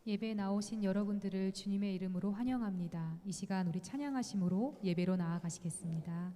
예배에 나오신 여러분들을 주님의 이름으로 환영합니다. 이 시간 우리 찬양하심으로 예배로 나아가시겠습니다.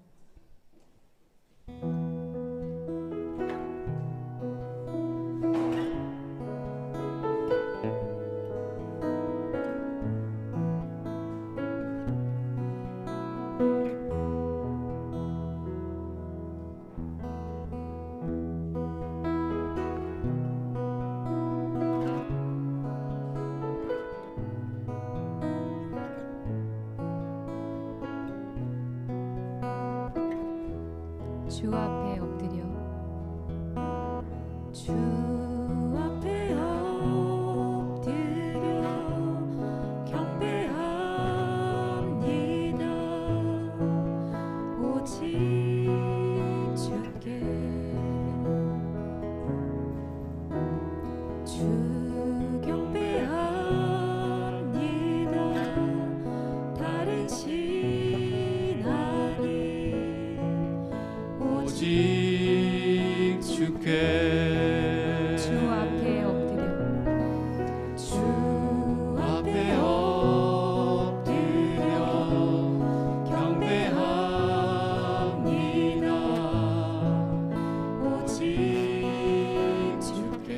주 앞에 엎드려 주 앞에 엎드려 경배합니다. 오직 주께 주 경배합니다. 다른 신 아니 오직 주께 주 앞에 엎드려 주 앞에 엎드려 경배합니다. 오직 주께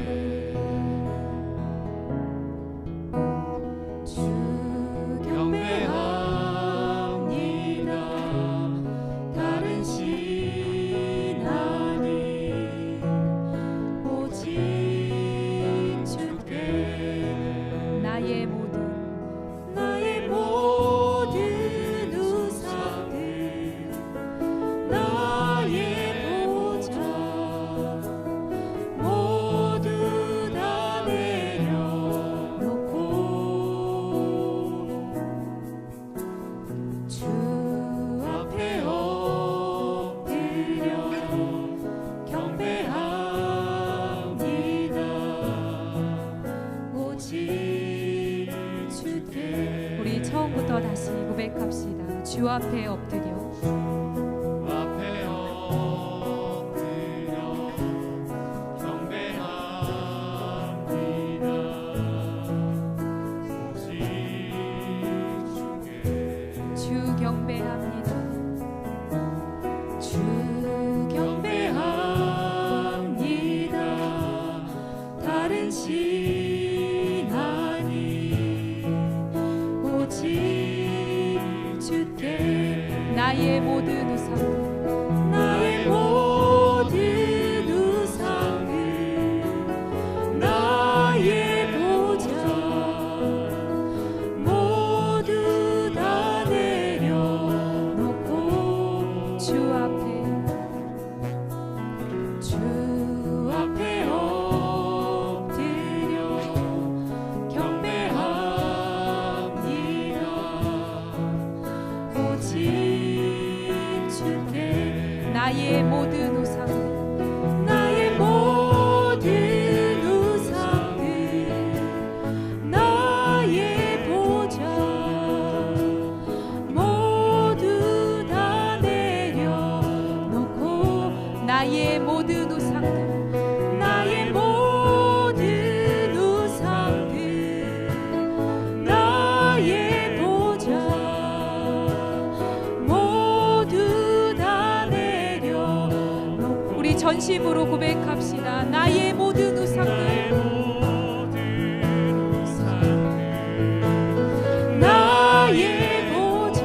주 경배합니다. 다른 신 나의 모든 우상들 나의 보좌 모두 다 내려놓고 주 앞에 엎드려 경배합니다. 우리 처음부터 다시 고백합시다. 주 앞에 엎드려 앞에 엎드려 경배합니다. 오직 주께 주 경배합니다. 주 경배합니다. 다른 신 아니 오직 주께 나의 모든 우상 나의 모든 우상을 나의 보좌 모두 다 내려놓고 주 앞에 엎드려 경배합니다. 오직 주께 나의 모든 우상 나의 모든 우상을 나의 보좌 모두 다 내려놓고 나의 모든 우상들 나의 모든 우상들 나의 보좌 모두 다 내려놓고 우리 전심으로 고백합시다. 나의 모든 우상들 나의 보좌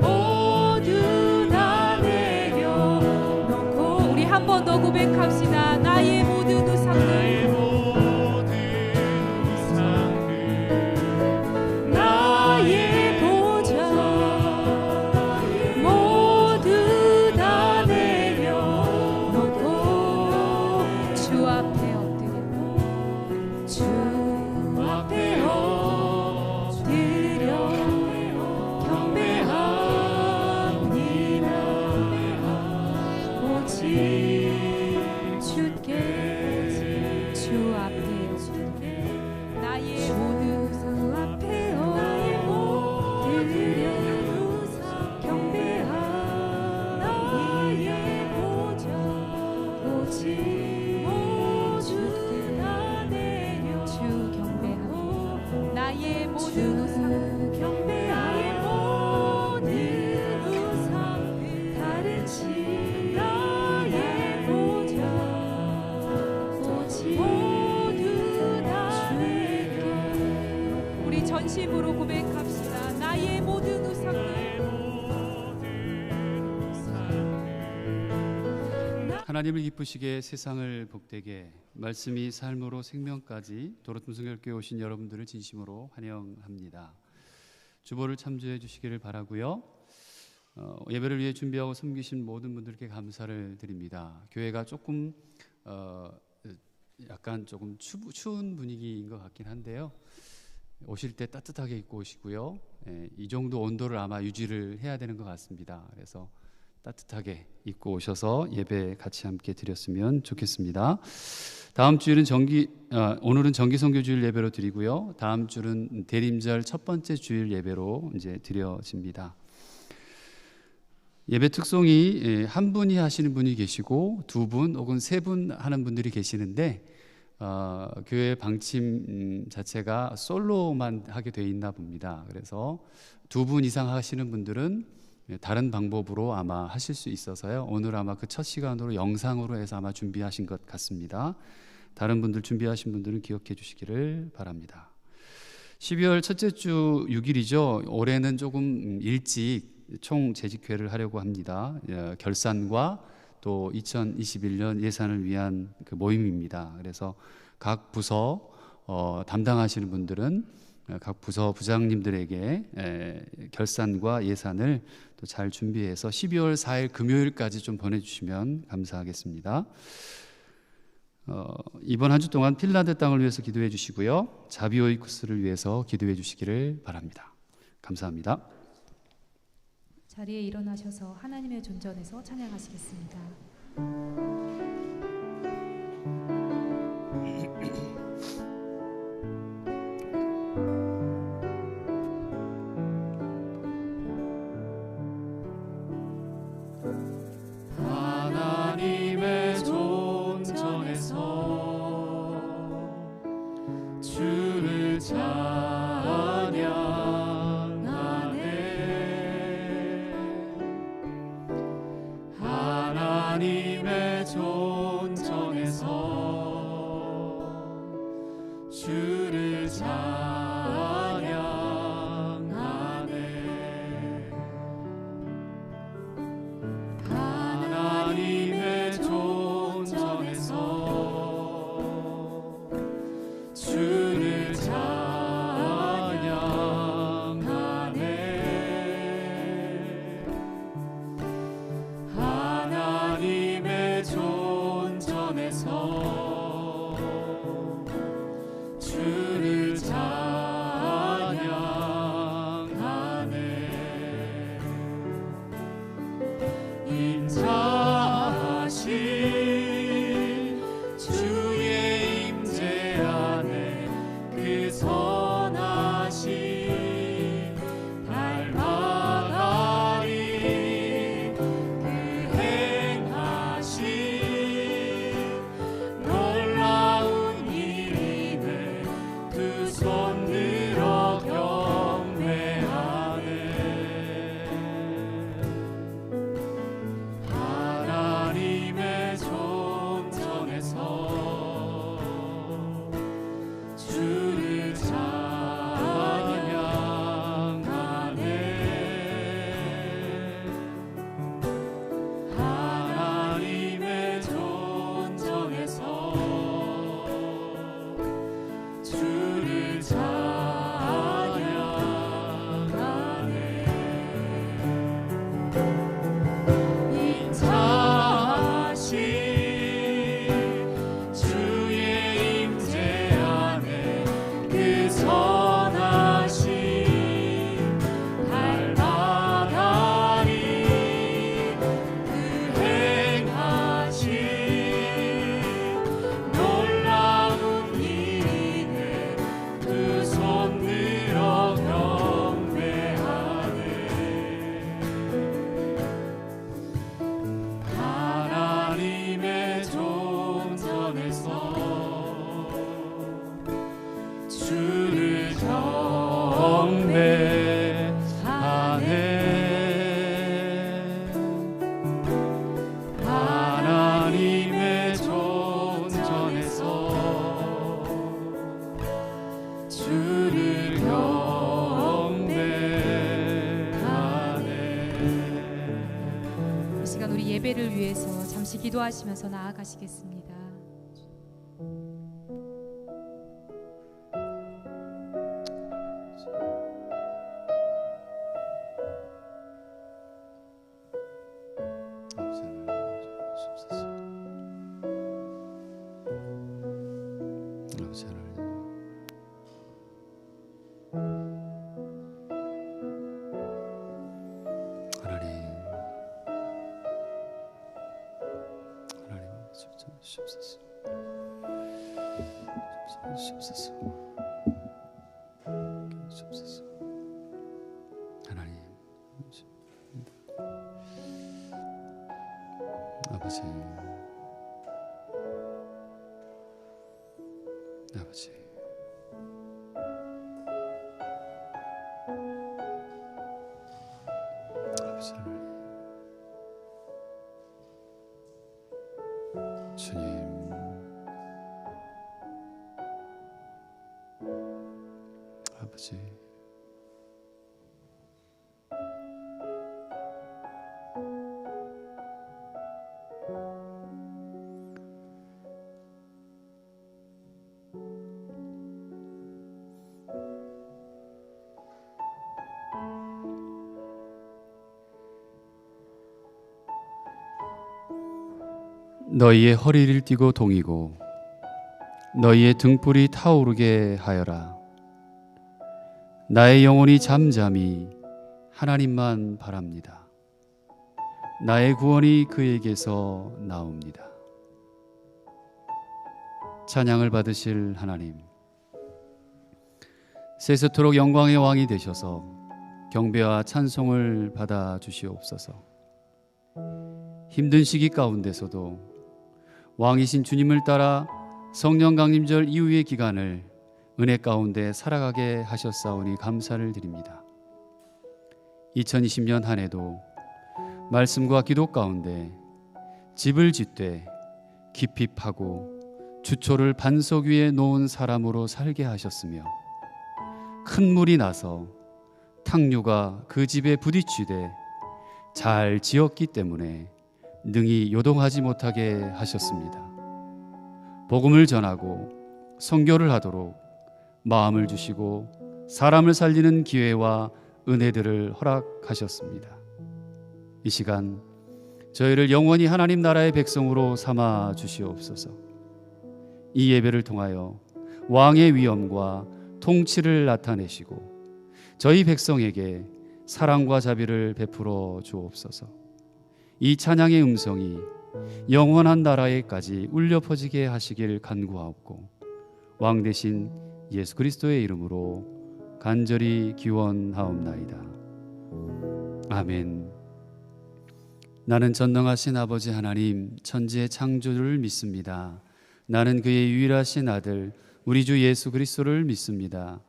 모두 다 내려놓고 우리 한 번 더 고백합시다. 나의 모든 우상들 나의 보좌 모두 다 내려놓고 주 앞에 엎드려 주 앞에 엎드려 경배합니다. 오직 주께 주 앞에 나의 모든 주 앞에 엎드려 경배합니다. 나의 보좌 오직 모두 다 내려 주 진심으로 고백합시다. 나의 모든 우상들 하나님을 기쁘시게 세상을 복되게 말씀이 삶으로 생명까지 도로tum성결교회 오신 여러분들을 진심으로 환영합니다. 주보를 참조해 주시기를 바라고요. 예배를 위해 준비하고 섬기신 모든 분들께 감사를 드립니다. 교회가 조금 약간 조금 추운 분위기인 것 같긴 한데요. 오실 때 따뜻하게 입고 오시고요. 이 정도 온도를 아마 유지를 해야 되는 것 같습니다. 그래서 따뜻하게 입고 오셔서 예배 같이 함께 드렸으면 좋겠습니다. 다음 주일은 오늘은 정기 선교 주일 예배로 드리고요. 다음 주는 대림절 첫 번째 주일 예배로 이제 드려집니다. 예배 특성이 한 분이 하시는 분이 계시고 두 분 혹은 세 분 하는 분들이 계시는데 교회 방침 자체가 솔로만 하게 돼 있나 봅니다. 그래서 두 분 이상 하시는 분들은 다른 방법으로 아마 하실 수 있어서요. 오늘 아마 그 첫 시간으로 영상으로 해서 아마 준비하신 것 같습니다. 다른 분들 준비하신 분들은 기억해 주시기를 바랍니다. 12월 첫째 주 6일이죠. 올해는 조금 일찍 총 재직회를 하려고 합니다. 결산과 또 2021년 예산을 위한 그 모임입니다. 그래서 각 부서 담당하시는 분들은 각 부서 부장님들에게 결산과 예산을 또 잘 준비해서 12월 4일 금요일까지 좀 보내주시면 감사하겠습니다. 이번 한 주 동안 핀란드 땅을 위해서 기도해 주시고요. 자비오이쿠스를 위해서 기도해 주시기를 바랍니다. 감사합니다. 자리에 일어나셔서 하나님의 존전에서 찬양하시겠습니다. 하나님의 존전에서 주를 찬양하네. 하나님의 존전에서 주를 찬양하네. 하나님의 존전에서 주를 찬양하네. 하나님의 존전에서 주를 찬양하네. 기도하시면서 나아가시겠습니다. 아버지, 아버지, 아버지 하나님, 주님, 아버지, 너희의 허리를 띠고 동이고 너희의 등불이 타오르게 하여라. 나의 영혼이 잠잠히 하나님만 바랍니다. 나의 구원이 그에게서 나옵니다. 찬양을 받으실 하나님, 세세토록 영광의 왕이 되셔서 경배와 찬송을 받아 주시옵소서. 힘든 시기 가운데서도 왕이신 주님을 따라 성령 강림절 이후의 기간을 은혜 가운데 살아가게 하셨사오니 감사를 드립니다. 2020년 한 해도 말씀과 기도 가운데 집을 짓되 깊이 파고 주초를 반석 위에 놓은 사람으로 살게 하셨으며, 큰 물이 나서 탕류가 그 집에 부딪히되 잘 지었기 때문에 능히 요동하지 못하게 하셨습니다. 복음을 전하고 선교를 하도록 마음을 주시고 사람을 살리는 기회와 은혜들을 허락하셨습니다. 이 시간 저희를 영원히 하나님 나라의 백성으로 삼아 주시옵소서. 이 예배를 통하여 왕의 위엄과 통치를 나타내시고 저희 백성에게 사랑과 자비를 베풀어 주옵소서. 이 찬양의 음성이 영원한 나라에까지 울려 퍼지게 하시길 간구하옵고 왕 대신 예수 그리스도의 이름으로 간절히 기원하옵나이다. 아멘. 나는 전능하신 아버지 하나님 천지의 창조주를 믿습니다. 나는 그의 유일하신 아들 우리 주 예수 그리스도를 믿습니다.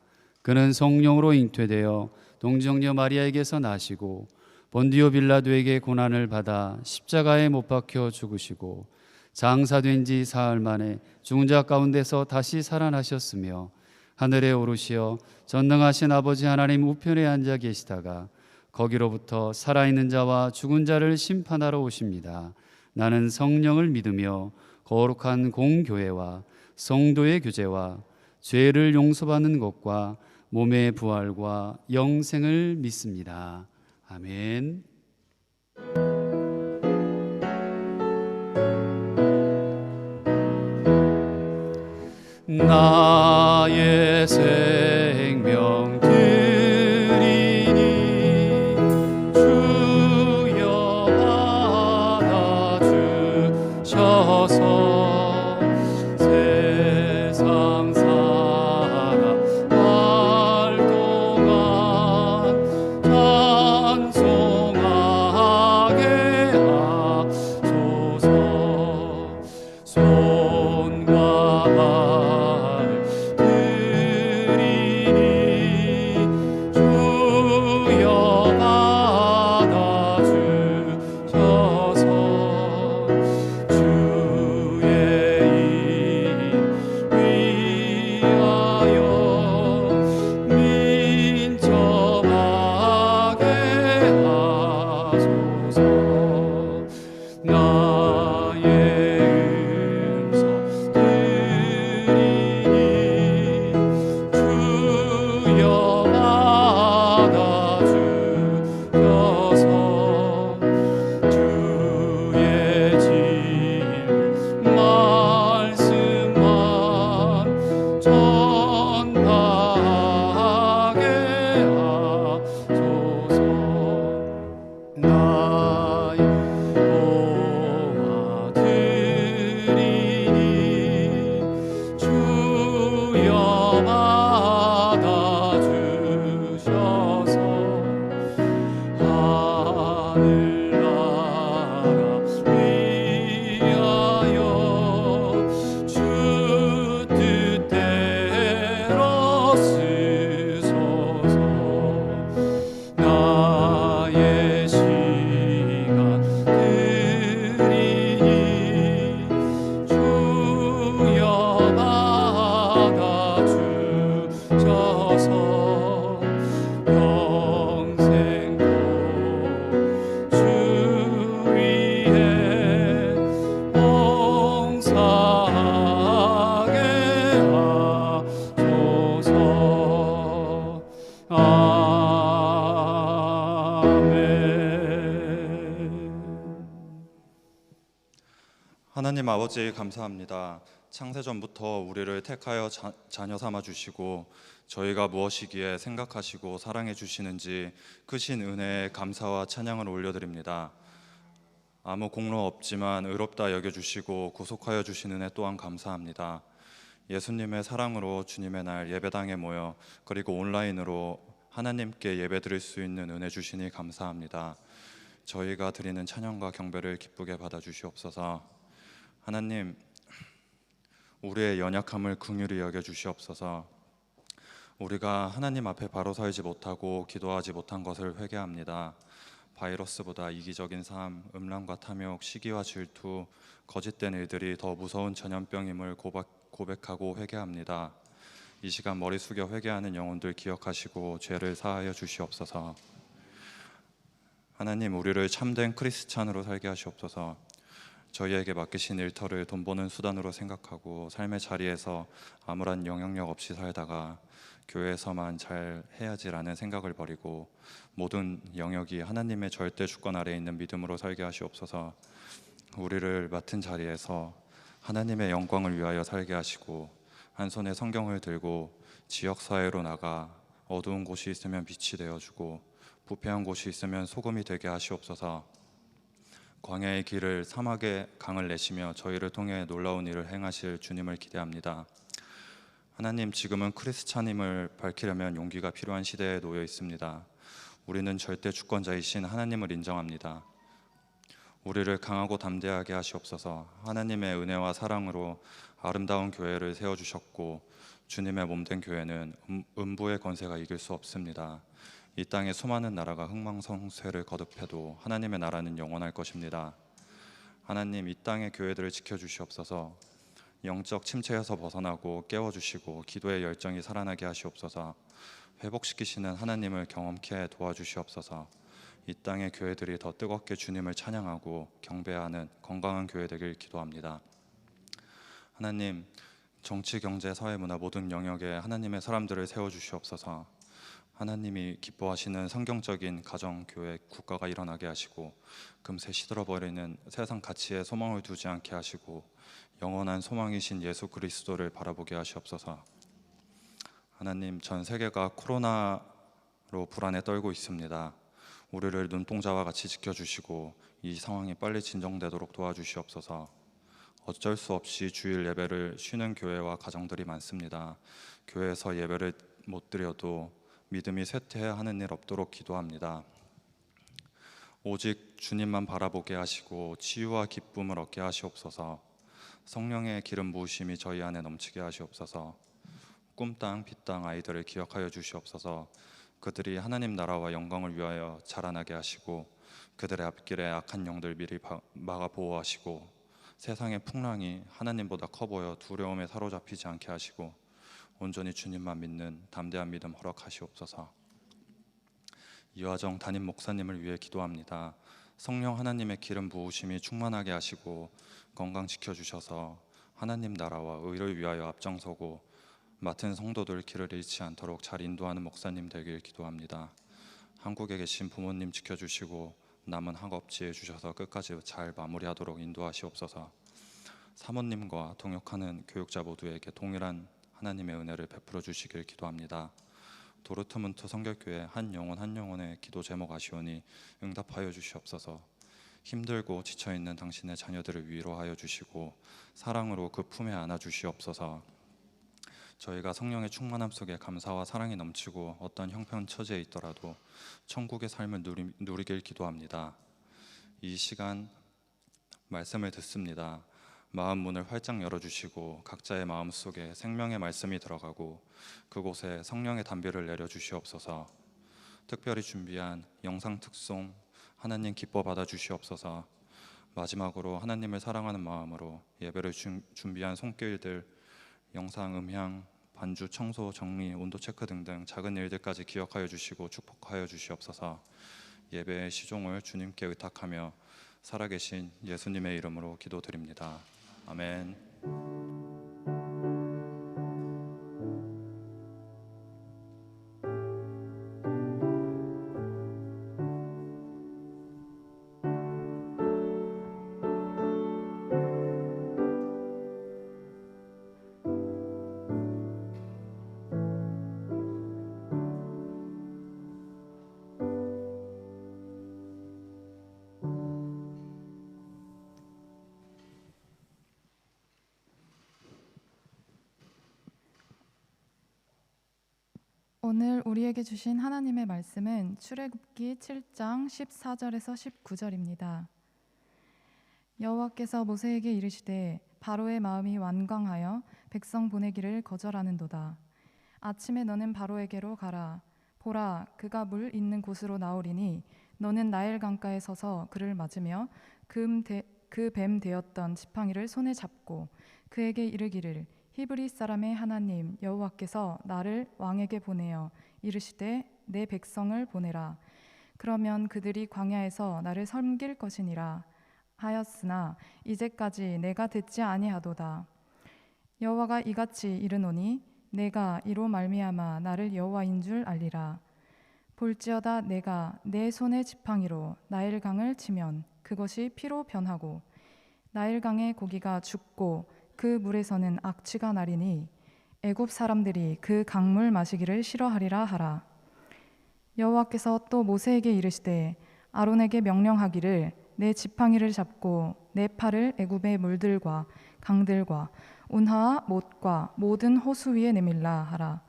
그는 성령으로 잉태되어 동정녀 마리아에게서 나시고 본디오 빌라도에게 고난을 받아 십자가에 못 박혀 죽으시고 장사된 지 사흘 만에 죽은 자 가운데서 다시 살아나셨으며 하늘에 오르시어 전능하신 아버지 하나님 우편에 앉아 계시다가 거기로부터 살아있는 자와 죽은 자를 심판하러 오십니다. 나는 성령을 믿으며 거룩한 공교회와 성도의 교제와 죄를 용서받는 것과 몸의 부활과 영생을 믿습니다. 아멘. 나의 생명 드리니 주여 받아주셔서 세상 살아갈 동안 찬송하게 하소서. 손과 발을 드리 하소서. 아멘. 하나님 아버지 감사합니다. 창세전부터 우리를 택하여 자녀 삼아 주시고 저희가 무엇이기에 생각하시고 사랑해 주시는지 크신 은혜에 감사와 찬양을 올려드립니다. 아무 공로 없지만 의롭다 여겨주시고 구속하여 주신 은혜 또한 감사합니다. 예수님의 사랑으로 주님의 날 예배당에 모여 그리고 온라인으로 하나님께 예배드릴 수 있는 은혜 주시니 감사합니다. 저희가 드리는 찬양과 경배를 기쁘게 받아주시옵소서. 하나님, 우리의 연약함을 긍휼히 여겨주시옵소서. 우리가 하나님 앞에 바로 서지 못하고 기도하지 못한 것을 회개합니다. 바이러스보다 이기적인 삶, 음란과 탐욕, 시기와 질투, 거짓된 일들이 더 무서운 전염병임을 고백하고 회개합니다. 이 시간 머리 숙여 회개하는 영혼들 기억하시고 죄를 사하여 주시옵소서. 하나님, 우리를 참된 크리스찬으로 살게 하시옵소서. 저희에게 맡기신 일터를 돈 버는 수단으로 생각하고 삶의 자리에서 아무런 영향력 없이 살다가 교회에서만 잘 해야지라는 생각을 버리고 모든 영역이 하나님의 절대 주권 아래에 있는 믿음으로 살게 하시옵소서. 우리를 맡은 자리에서 하나님의 영광을 위하여 살게 하시고 한 손에 성경을 들고 지역사회로 나가 어두운 곳이 있으면 빛이 되어주고 부패한 곳이 있으면 소금이 되게 하시옵소서. 광야의 길을 사막의 강을 내시며 저희를 통해 놀라운 일을 행하실 주님을 기대합니다. 하나님, 지금은 크리스찬임을 밝히려면 용기가 필요한 시대에 놓여 있습니다. 우리는 절대 주권자이신 하나님을 인정합니다. 우리를 강하고 담대하게 하시옵소서. 하나님의 은혜와 사랑으로 아름다운 교회를 세워주셨고 주님의 몸된 교회는 음부의 권세가 이길 수 없습니다. 이 땅에 수많은 나라가 흥망성쇠를 거듭해도 하나님의 나라는 영원할 것입니다. 하나님, 이 땅의 교회들을 지켜주시옵소서. 영적 침체에서 벗어나고 깨워주시고 기도의 열정이 살아나게 하시옵소서. 회복시키시는 하나님을 경험케 도와주시옵소서. 이 땅의 교회들이 더 뜨겁게 주님을 찬양하고 경배하는 건강한 교회 되길 기도합니다. 하나님, 정치, 경제, 사회, 문화 모든 영역에 하나님의 사람들을 세워주시옵소서. 하나님이 기뻐하시는 성경적인 가정, 교회, 국가가 일어나게 하시고 금세 시들어버리는 세상 가치에 소망을 두지 않게 하시고 영원한 소망이신 예수 그리스도를 바라보게 하시옵소서. 하나님, 전 세계가 코로나로 불안에 떨고 있습니다. 우리를 눈동자와 같이 지켜주시고 이 상황이 빨리 진정되도록 도와주시옵소서. 어쩔 수 없이 주일 예배를 쉬는 교회와 가정들이 많습니다. 교회에서 예배를 못 드려도 믿음이 쇠퇴하는 일 없도록 기도합니다. 오직 주님만 바라보게 하시고 치유와 기쁨을 얻게 하시옵소서. 성령의 기름 부으심이 저희 안에 넘치게 하시옵소서. 꿈땅 빛땅 아이들을 기억하여 주시옵소서. 그들이 하나님 나라와 영광을 위하여 자라나게 하시고 그들의 앞길에 악한 영들 미리 막아 보호하시고 세상의 풍랑이 하나님보다 커 보여 두려움에 사로잡히지 않게 하시고 온전히 주님만 믿는 담대한 믿음 허락하시옵소서. 이화정 담임 목사님을 위해 기도합니다. 성령 하나님의 기름 부으심이 충만하게 하시고 건강 지켜주셔서 하나님 나라와 의를 위하여 앞장서고 맡은 성도들 길을 잃지 않도록 잘 인도하는 목사님 되길 기도합니다. 한국에 계신 부모님 지켜주시고 남은 학업 지혜 주셔서 끝까지 잘 마무리하도록 인도하시옵소서. 사모님과 동역하는 교육자 모두에게 동일한 하나님의 은혜를 베풀어 주시길 기도합니다. 도르트문트 성결교회 한 영혼의 기도 제목 아시오니 응답하여 주시옵소서. 힘들고 지쳐있는 당신의 자녀들을 위로하여 주시고 사랑으로 그 품에 안아 주시옵소서. 저희가 성령의 충만함 속에 감사와 사랑이 넘치고 어떤 형편처지에 있더라도 천국의 삶을 누리길 기도합니다. 이 시간 말씀을 듣습니다. 마음 문을 활짝 열어주시고 각자의 마음 속에 생명의 말씀이 들어가고 그곳에 성령의 담비를 내려주시옵소서. 특별히 준비한 영상 특송 하나님 기뻐 받아주시옵소서. 마지막으로 하나님을 사랑하는 마음으로 예배를 준비한 손길들, 영상, 음향, 반주, 청소, 정리, 온도 체크 등등 작은 일들까지 기억하여 주시고 축복하여 주시옵소서. 예배의 시종을 주님께 의탁하며 살아계신 예수님의 이름으로 기도드립니다. 아멘. 오늘 우리에게 주신 하나님의 말씀은 출애굽기 7장 14절에서 19절입니다. 여호와께서 모세에게 이르시되 바로의 마음이 완강하여 백성 보내기를 거절하는도다. 아침에 너는 바로에게로 가라. 보라, 그가 물 있는 곳으로 나오리니 너는 나일 강가에 서서 그를 맞으며 그 뱀 되었던 지팡이를 손에 잡고 그에게 이르기를 히브리 사람의 하나님 여호와께서 나를 왕에게 보내어 이르시되 내 백성을 보내라. 그러면 그들이 광야에서 나를 섬길 것이니라 하였으나 이제까지 내가 듣지 아니하도다. 여호와가 이같이 이르노니 내가 이로 말미암아 나를 여호와인 줄 알리라. 볼지어다 내가 내 손의 지팡이로 나일강을 치면 그것이 피로 변하고 나일강의 고기가 죽고 그 물에서는 악취가 나리니 애굽 사람들이 그 강물 마시기를 싫어하리라 하라. 여호와께서 또 모세에게 이르시되 아론에게 명령하기를 내 지팡이를 잡고 내 팔을 애굽의 물들과 강들과 운하와 못과 모든 호수 위에 내밀라 하라.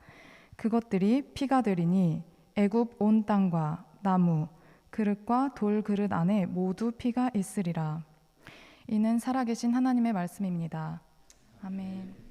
그것들이 피가 되리니 애굽 온 땅과 나무 그릇과 돌 그릇 안에 모두 피가 있으리라. 이는 살아계신 하나님의 말씀입니다. 아멘.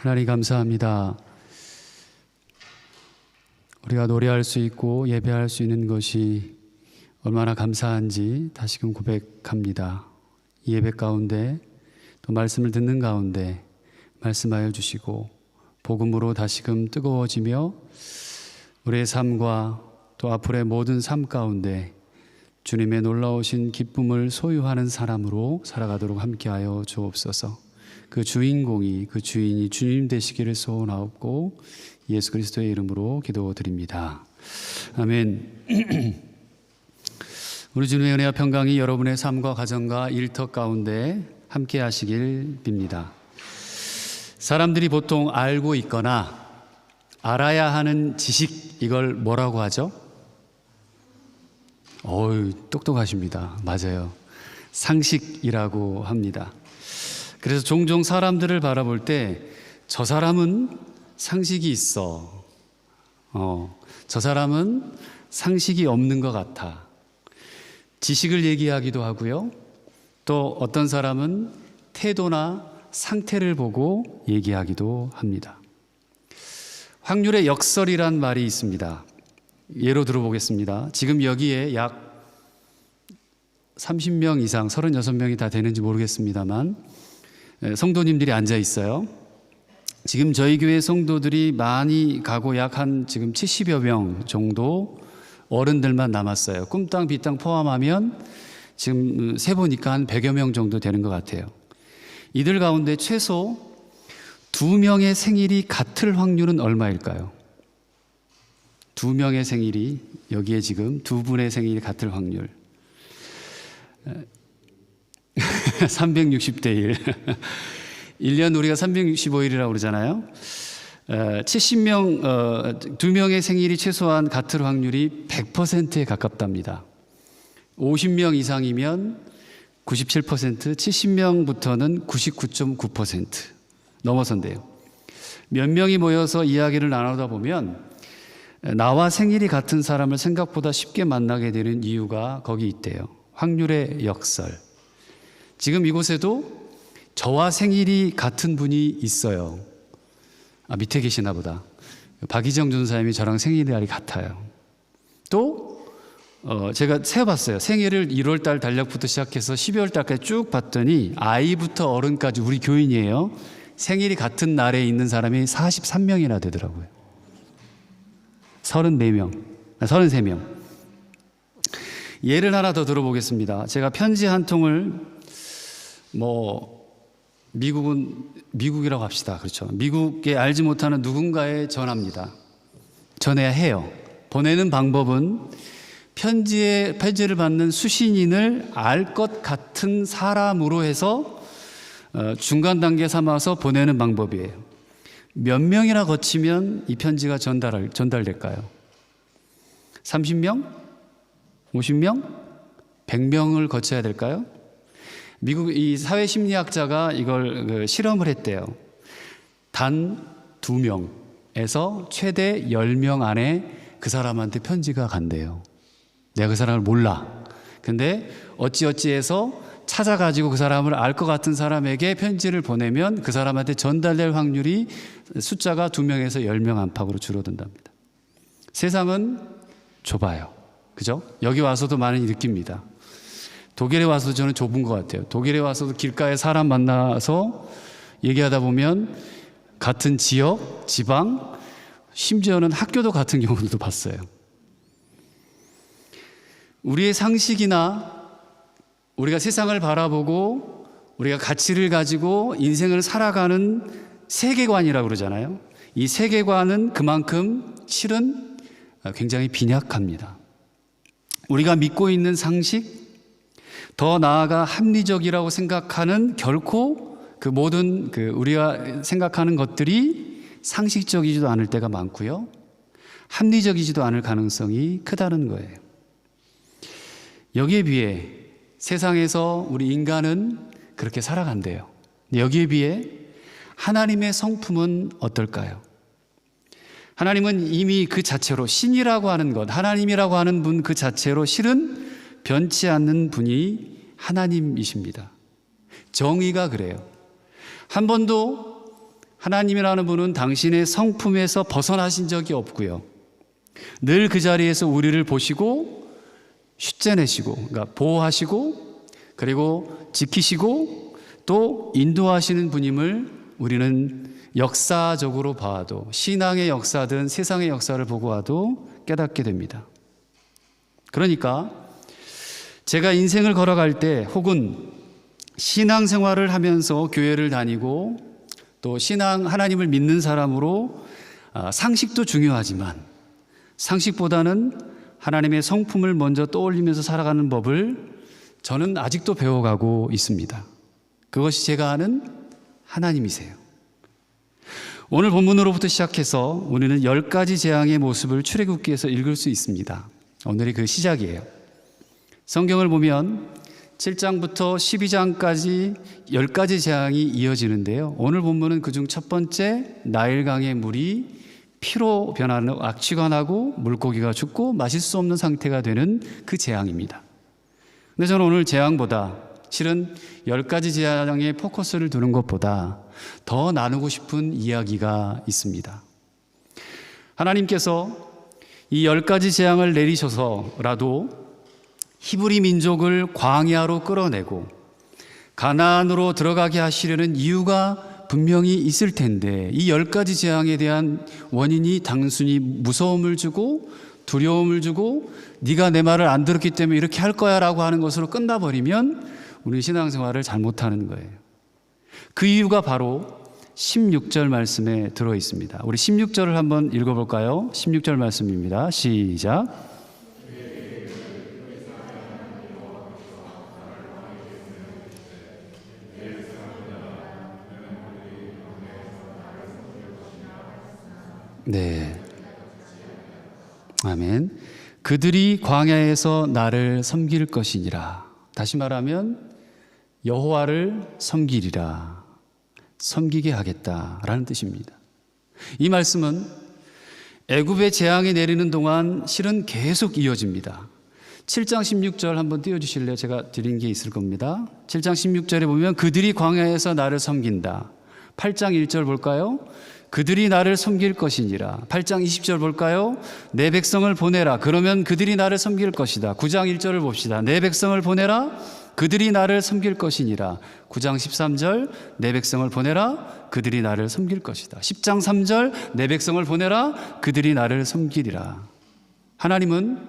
하나님 감사합니다. 우리가 노래할 수 있고 예배할 수 있는 것이 얼마나 감사한지 다시금 고백합니다. 이 예배 가운데 또 말씀을 듣는 가운데 말씀하여 주시고 복음으로 다시금 뜨거워지며 우리의 삶과 또 앞으로의 모든 삶 가운데 주님의 놀라우신 기쁨을 소유하는 사람으로 살아가도록 함께하여 주옵소서. 그 주인공이 그 주인이 주님 되시기를 소원하옵고 예수 그리스도의 이름으로 기도드립니다. 아멘. 우리 주님의 은혜와 평강이 여러분의 삶과 가정과 일터 가운데 함께 하시길 빕니다. 사람들이 보통 알고 있거나 알아야 하는 지식, 이걸 뭐라고 하죠? 똑똑하십니다. 맞아요. 상식이라고 합니다. 그래서 종종 사람들을 바라볼 때 저 사람은 상식이 있어. 저 사람은 상식이 없는 것 같아. 지식을 얘기하기도 하고요. 또 어떤 사람은 태도나 상태를 보고 얘기하기도 합니다. 확률의 역설이란 말이 있습니다. 예로 들어보겠습니다. 지금 여기에 약 30명 이상, 36명이 다 되는지 모르겠습니다만 성도님들이 앉아 있어요. 지금 저희 교회 성도들이 많이 가고 약 한 지금 70여 명 정도 어른들만 남았어요. 꿈땅 비땅 포함하면 지금 세보니까 한 100여 명 정도 되는 것 같아요. 이들 가운데 최소 2명의 생일이 같을 확률은 얼마일까요? 2명의 생일이, 여기에 지금 2분의 생일이 같을 확률 360대 1 1년 우리가 365일이라고 그러잖아요. 70명, 2명의 생일이 최소한 같을 확률이 100%에 가깝답니다. 50명 이상이면 97%, 70명부터는 99.9% 넘어선대요. 몇 명이 모여서 이야기를 나누다 보면 나와 생일이 같은 사람을 생각보다 쉽게 만나게 되는 이유가 거기 있대요. 확률의 역설. 지금 이곳에도 저와 생일이 같은 분이 있어요. 밑에 계시나 보다. 박희정 전사님이 저랑 생일날이 같아요. 또 제가 세어봤어요. 생일을 1월 달 달력부터 시작해서 12월 달까지 쭉 봤더니 아이부터 어른까지 우리 교인이에요. 생일이 같은 날에 있는 사람이 43명이나 되더라고요. 34명, 33명. 예를 하나 더 들어보겠습니다. 제가 편지 한 통을 미국이라고 합시다. 그렇죠. 미국에 알지 못하는 누군가에 전합니다. 전해야 해요. 보내는 방법은 편지를 받는 수신인을 알 것 같은 사람으로 해서 중간 단계 삼아서 보내는 방법이에요. 몇 명이나 거치면 이 편지가 전달될까요? 30명? 50명? 100명을 거쳐야 될까요? 미국 이 사회심리학자가 이걸 실험을 했대요. 단 2명에서 최대 10명 안에 그 사람한테 편지가 간대요. 내가 그 사람을 몰라. 근데 어찌어찌해서 찾아가지고 그 사람을 알 것 같은 사람에게 편지를 보내면 그 사람한테 전달될 확률이 숫자가 2명에서 10명 안팎으로 줄어든답니다. 세상은 좁아요. 그죠? 여기 와서도 많이 느낍니다. 독일에 와서도 저는 좁은 것 같아요. 독일에 와서도 길가에 사람 만나서 얘기하다 보면 같은 지역, 지방, 심지어는 학교도 같은 경우도 봤어요. 우리의 상식이나 우리가 세상을 바라보고 우리가 가치를 가지고 인생을 살아가는 세계관이라고 그러잖아요. 이 세계관은 그만큼 실은 굉장히 빈약합니다. 우리가 믿고 있는 상식, 더 나아가 합리적이라고 생각하는 결코 그 모든 우리가 생각하는 것들이 상식적이지도 않을 때가 많고요. 합리적이지도 않을 가능성이 크다는 거예요. 여기에 비해 세상에서 우리 인간은 그렇게 살아간대요. 여기에 비해 하나님의 성품은 어떨까요? 하나님은 이미 그 자체로 신이라고 하는 것, 하나님이라고 하는 분 그 자체로 실은 변치 않는 분이 하나님이십니다. 정의가 그래요. 한 번도 하나님이라는 분은 당신의 성품에서 벗어나신 적이 없고요. 늘 그 자리에서 우리를 보시고 슛째내시고, 그러니까 보호하시고, 그리고 지키시고 또 인도하시는 분임을 우리는 역사적으로 봐도, 신앙의 역사든 세상의 역사를 보고 와도 깨닫게 됩니다. 그러니까 제가 인생을 걸어갈 때, 혹은 신앙생활을 하면서 교회를 다니고 또 하나님을 믿는 사람으로 상식도 중요하지만 상식보다는 하나님의 성품을 먼저 떠올리면서 살아가는 법을 저는 아직도 배워가고 있습니다. 그것이 제가 아는 하나님이세요. 오늘 본문으로부터 시작해서 우리는 10가지 재앙의 모습을 출애굽기에서 읽을 수 있습니다. 오늘이 그 시작이에요. 성경을 보면 7장부터 12장까지 10가지 재앙이 이어지는데요. 오늘 본문은 그중 첫 번째, 나일강의 물이 피로 변하는, 악취가 나고 물고기가 죽고 마실 수 없는 상태가 되는 그 재앙입니다. 근데 저는 오늘 재앙보다, 실은 10가지 재앙에 포커스를 두는 것보다 더 나누고 싶은 이야기가 있습니다. 하나님께서 이 10가지 재앙을 내리셔서라도 히브리 민족을 광야로 끌어내고 가나안으로 들어가게 하시려는 이유가 분명히 있을 텐데, 이 10가지 재앙에 대한 원인이 단순히 무서움을 주고 두려움을 주고 네가 내 말을 안 들었기 때문에 이렇게 할 거야 라고 하는 것으로 끝나버리면 우리 신앙생활을 잘못하는 거예요. 그 이유가 바로 16절 말씀에 들어 있습니다. 우리 16절을 한번 읽어볼까요? 16절 말씀입니다. 시작. 네, 아멘. 그들이 광야에서 나를 섬길 것이니라. 다시 말하면 여호와를 섬기리라, 섬기게 하겠다라는 뜻입니다. 이 말씀은 애굽의 재앙이 내리는 동안 실은 계속 이어집니다. 7장 16절 한번 띄워주실래요? 제가 드린 게 있을 겁니다. 7장 16절에 보면 그들이 광야에서 나를 섬긴다. 8장 1절 볼까요? 그들이 나를 섬길 것이니라. 8장 20절 볼까요? 내 백성을 보내라. 그러면 그들이 나를 섬길 것이다. 9장 1절을 봅시다. 내 백성을 보내라. 그들이 나를 섬길 것이니라. 9장 13절 내 백성을 보내라. 그들이 나를 섬길 것이다. 10장 3절 내 백성을 보내라. 그들이 나를 섬기리라. 하나님은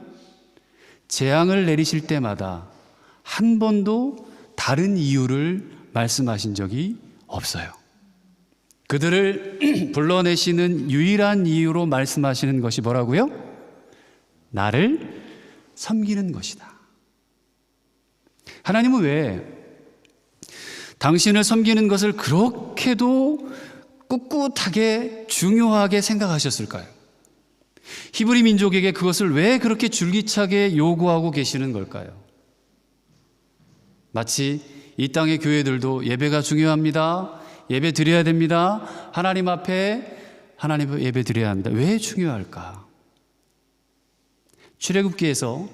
재앙을 내리실 때마다 한 번도 다른 이유를 말씀하신 적이 없어요. 그들을 불러내시는 유일한 이유로 말씀하시는 것이 뭐라고요? 나를 섬기는 것이다. 하나님은 왜 당신을 섬기는 것을 그렇게도 꿋꿋하게 중요하게 생각하셨을까요? 히브리 민족에게 그것을 왜 그렇게 줄기차게 요구하고 계시는 걸까요? 마치 이 땅의 교회들도 예배가 중요합니다. 예배 드려야 됩니다. 하나님 앞에 예배 드려야 합니다. 왜 중요할까? 출애굽기에서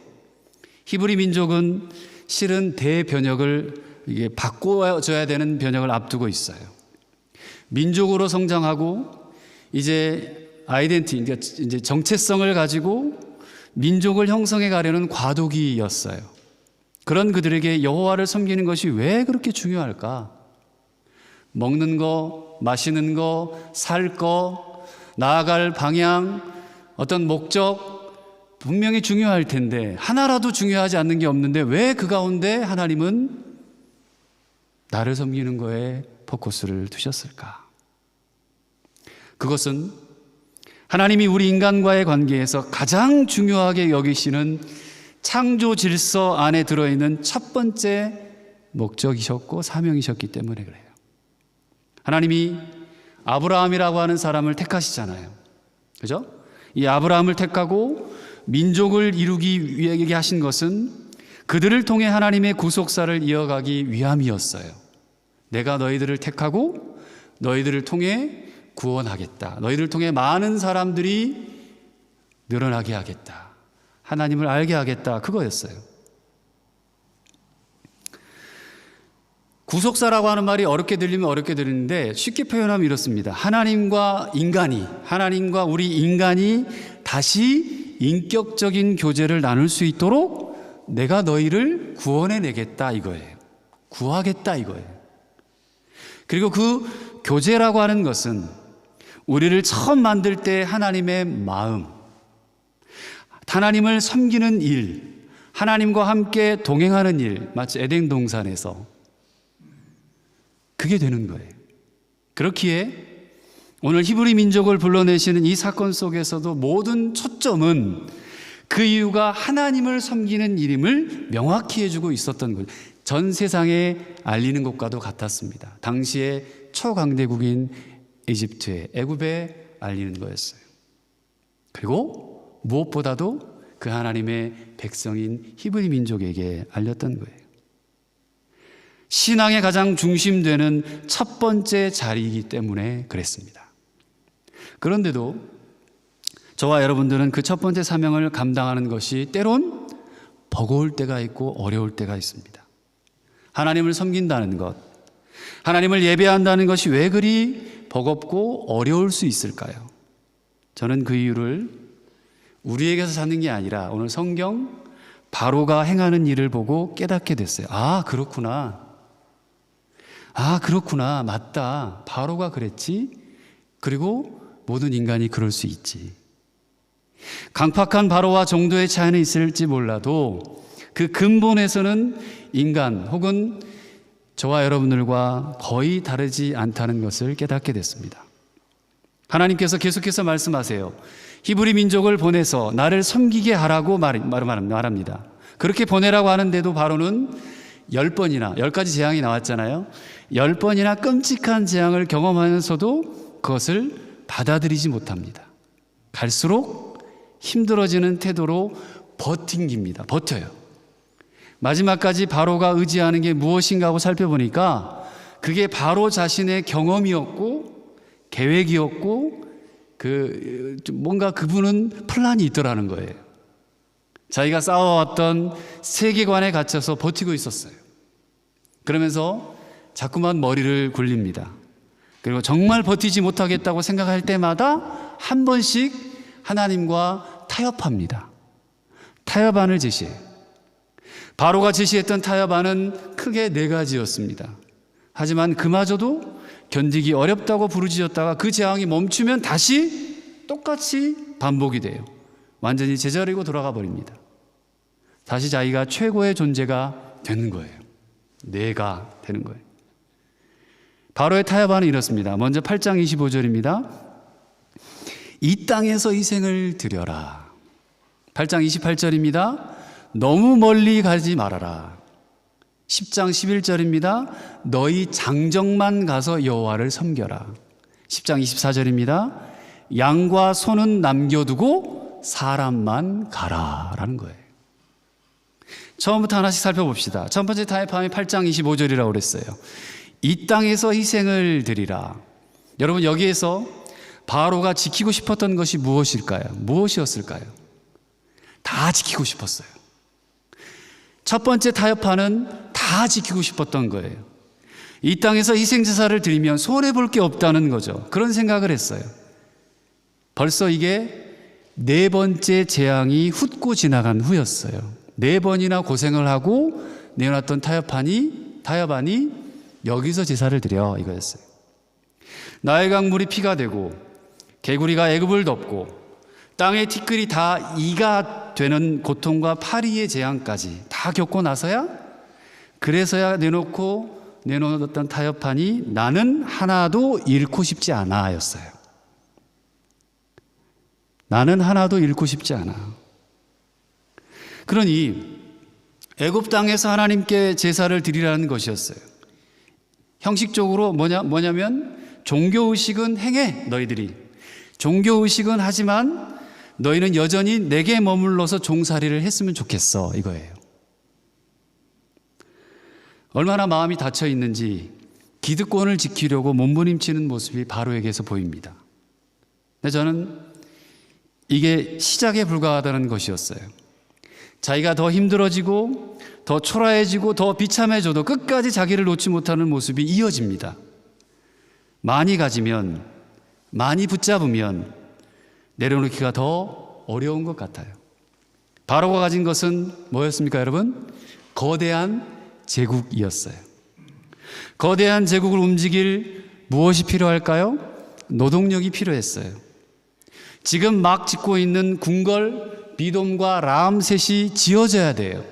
히브리 민족은 실은 대변혁을 바꿔줘야 되는 변혁을 앞두고 있어요. 민족으로 성장하고 이제 이제 정체성을 가지고 민족을 형성해 가려는 과도기였어요. 그런 그들에게 여호와를 섬기는 것이 왜 그렇게 중요할까? 먹는 거, 마시는 거, 살 거, 나아갈 방향, 어떤 목적 분명히 중요할 텐데 하나라도 중요하지 않는 게 없는데 왜 그 가운데 하나님은 나를 섬기는 거에 포커스를 두셨을까? 그것은 하나님이 우리 인간과의 관계에서 가장 중요하게 여기시는 창조 질서 안에 들어있는 첫 번째 목적이셨고 사명이셨기 때문에 그래요. 하나님이 아브라함이라고 하는 사람을 택하시잖아요. 그죠? 이 아브라함을 택하고 민족을 이루기 위해 하신 것은 그들을 통해 하나님의 구속사를 이어가기 위함이었어요. 내가 너희들을 택하고 너희들을 통해 구원하겠다. 너희들을 통해 많은 사람들이 늘어나게 하겠다. 하나님을 알게 하겠다. 그거였어요. 구속사라고 하는 말이 어렵게 들리면 어렵게 들리는데 쉽게 표현하면 이렇습니다. 하나님과 우리 인간이 다시 인격적인 교제를 나눌 수 있도록 내가 너희를 구원해내겠다 이거예요. 구하겠다 이거예요. 그리고 그 교제라고 하는 것은 우리를 처음 만들 때 하나님의 마음, 하나님을 섬기는 일, 하나님과 함께 동행하는 일, 마치 에덴 동산에서 그게 되는 거예요. 그렇기에 오늘 히브리 민족을 불러내시는 이 사건 속에서도 모든 초점은 그 이유가 하나님을 섬기는 일임을 명확히 해주고 있었던 거예요. 전 세상에 알리는 것과도 같았습니다. 당시에 초강대국인 이집트에, 애굽에 알리는 거였어요. 그리고 무엇보다도 그 하나님의 백성인 히브리 민족에게 알렸던 거예요. 신앙의 가장 중심되는 첫 번째 자리이기 때문에 그랬습니다. 그런데도 저와 여러분들은 그 첫 번째 사명을 감당하는 것이 때론 버거울 때가 있고 어려울 때가 있습니다. 하나님을 섬긴다는 것, 하나님을 예배한다는 것이 왜 그리 버겁고 어려울 수 있을까요? 저는 그 이유를 우리에게서 찾는 게 아니라 오늘 성경 바로가 행하는 일을 보고 깨닫게 됐어요. 아, 그렇구나. 맞다. 바로가 그랬지. 그리고 모든 인간이 그럴 수 있지. 강팍한 바로와 정도의 차이는 있을지 몰라도 그 근본에서는 인간 혹은 저와 여러분들과 거의 다르지 않다는 것을 깨닫게 됐습니다. 하나님께서 계속해서 말씀하세요. 히브리 민족을 보내서 나를 섬기게 하라고 말합니다. 그렇게 보내라고 하는데도 바로는 10가지 재앙이 나왔잖아요. 10번이나 끔찍한 재앙을 경험하면서도 그것을 받아들이지 못합니다. 갈수록 힘들어지는 태도로 버텨요. 마지막까지 바로가 의지하는 게 무엇인가 하고 살펴보니까 그게 바로 자신의 경험이었고 계획이었고 뭔가 그분은 플랜이 있더라는 거예요. 자기가 쌓아왔던 세계관에 갇혀서 버티고 있었어요. 그러면서 자꾸만 머리를 굴립니다. 그리고 정말 버티지 못하겠다고 생각할 때마다 한 번씩 하나님과 타협합니다. 타협안을 제시해요. 바로가 제시했던 타협안은 크게 4가지였습니다. 하지만 그마저도 견디기 어렵다고 부르짖었다가 그 재앙이 멈추면 다시 똑같이 반복이 돼요. 완전히 제자리로 돌아가 버립니다. 다시 자기가 최고의 존재가 되는 거예요. 내가 되는 거예요. 바로의 타협안은 이렇습니다. 먼저 8장 25절입니다. 이 땅에서 희생을 드려라. 8장 28절입니다. 너무 멀리 가지 말아라. 10장 11절입니다. 너희 장정만 가서 여호와를 섬겨라. 10장 24절입니다. 양과 소는 남겨두고 사람만 가라라는 거예요. 처음부터 하나씩 살펴봅시다. 첫 번째 타협함이 8장 25절이라고 그랬어요. 이 땅에서 희생을 드리라. 여러분, 여기에서 바로가 지키고 싶었던 것이 무엇이었을까요? 다 지키고 싶었어요. 첫 번째 타협파는 다 지키고 싶었던 거예요. 이 땅에서 희생제사를 드리면 손해볼 게 없다는 거죠. 그런 생각을 했어요. 벌써 이게 4번째 재앙이 훑고 지나간 후였어요. 4번이나 고생을 하고 내어놨던 타협안이 여기서 제사를 드려 이거였어요. 나일 강물이 피가 되고 개구리가 애굽을 덮고 땅의 티끌이 다 이가 되는 고통과 파리의 재앙까지 다 겪고 나서야, 그래서야 내놓았던 타협안이 나는 하나도 잃고 싶지 않아 였어요. 나는 하나도 잃고 싶지 않아. 그러니 애굽 땅에서 하나님께 제사를 드리라는 것이었어요. 형식적으로 뭐냐면 종교의식은 행해. 너희들이 종교의식은 하지만 너희는 여전히 내게 머물러서 종살이를 했으면 좋겠어 이거예요. 얼마나 마음이 닫혀 있는지 기득권을 지키려고 몸부림치는 모습이 바로에게서 보입니다. 근데 저는 이게 시작에 불과하다는 것이었어요. 자기가 더 힘들어지고 더 초라해지고 더 비참해져도 끝까지 자기를 놓지 못하는 모습이 이어집니다. 많이 가지면, 많이 붙잡으면 내려놓기가 더 어려운 것 같아요. 바로가 가진 것은 뭐였습니까, 여러분? 거대한 제국이었어요. 거대한 제국을 움직일 무엇이 필요할까요? 노동력이 필요했어요. 지금 막 짓고 있는 궁궐 비돔과 라암셋이 지어져야 돼요.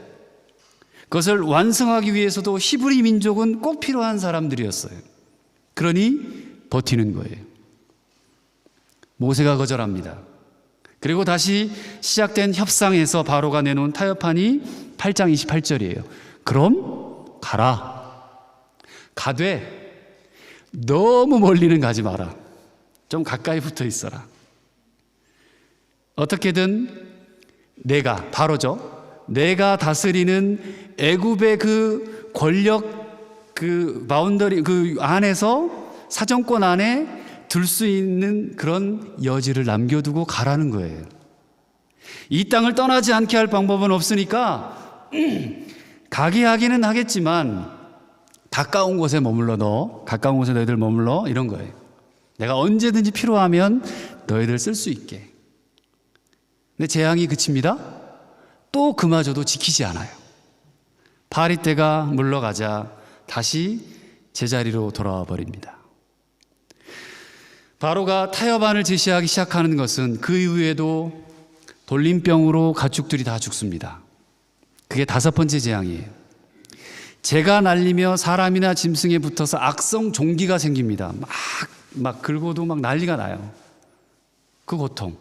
그것을 완성하기 위해서도 히브리 민족은 꼭 필요한 사람들이었어요. 그러니 버티는 거예요. 모세가 거절합니다. 그리고 다시 시작된 협상에서 바로가 내놓은 타협안이 8장 28절이에요. 그럼 가라. 가되 너무 멀리는 가지 마라. 좀 가까이 붙어 있어라. 어떻게든 내가, 바로죠, 내가 다스리는 애굽의 그 권력 그 바운더리 그 안에서 사정권 안에 둘 수 있는 그런 여지를 남겨두고 가라는 거예요. 이 땅을 떠나지 않게 할 방법은 없으니까 가게 하기는 하겠지만 가까운 곳에 머물러 가까운 곳에 너희들 머물러, 이런 거예요. 내가 언제든지 필요하면 너희들 쓸 수 있게. 근데 재앙이 그칩니다. 또 그마저도 지키지 않아요. 파리 때가 물러가자 다시 제자리로 돌아와 버립니다. 바로가 타협안을 제시하기 시작하는 것은 그 이후에도 돌림병으로 가축들이 다 죽습니다. 그게 5번째 재앙이에요. 재가 날리며 사람이나 짐승에 붙어서 악성 종기가 생깁니다. 막 긁어도 막 난리가 나요. 그 고통.